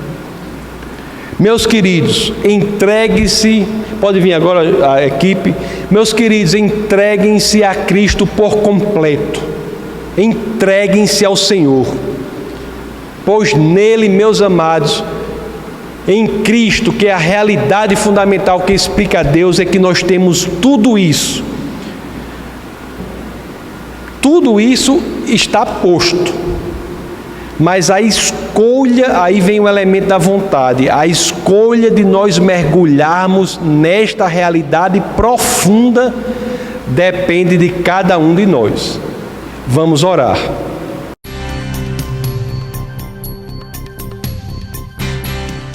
Meus queridos, entregue-se, pode vir agora a equipe, meus queridos, entreguem-se a Cristo por completo, entreguem-se ao Senhor, pois nele, meus amados, em Cristo, que é a realidade fundamental que explica a Deus, é que nós temos tudo isso. Tudo isso está posto. Mas a escolha, aí vem o elemento da vontade, a escolha de nós mergulharmos nesta realidade profunda depende de cada um de nós. Vamos orar.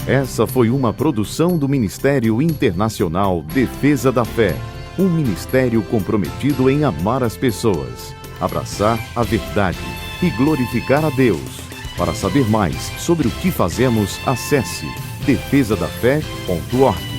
Essa foi uma produção do Ministério Internacional Defesa da Fé, um ministério comprometido em amar as pessoas, abraçar a verdade e glorificar a Deus. Para saber mais sobre o que fazemos, acesse defesadafé.org.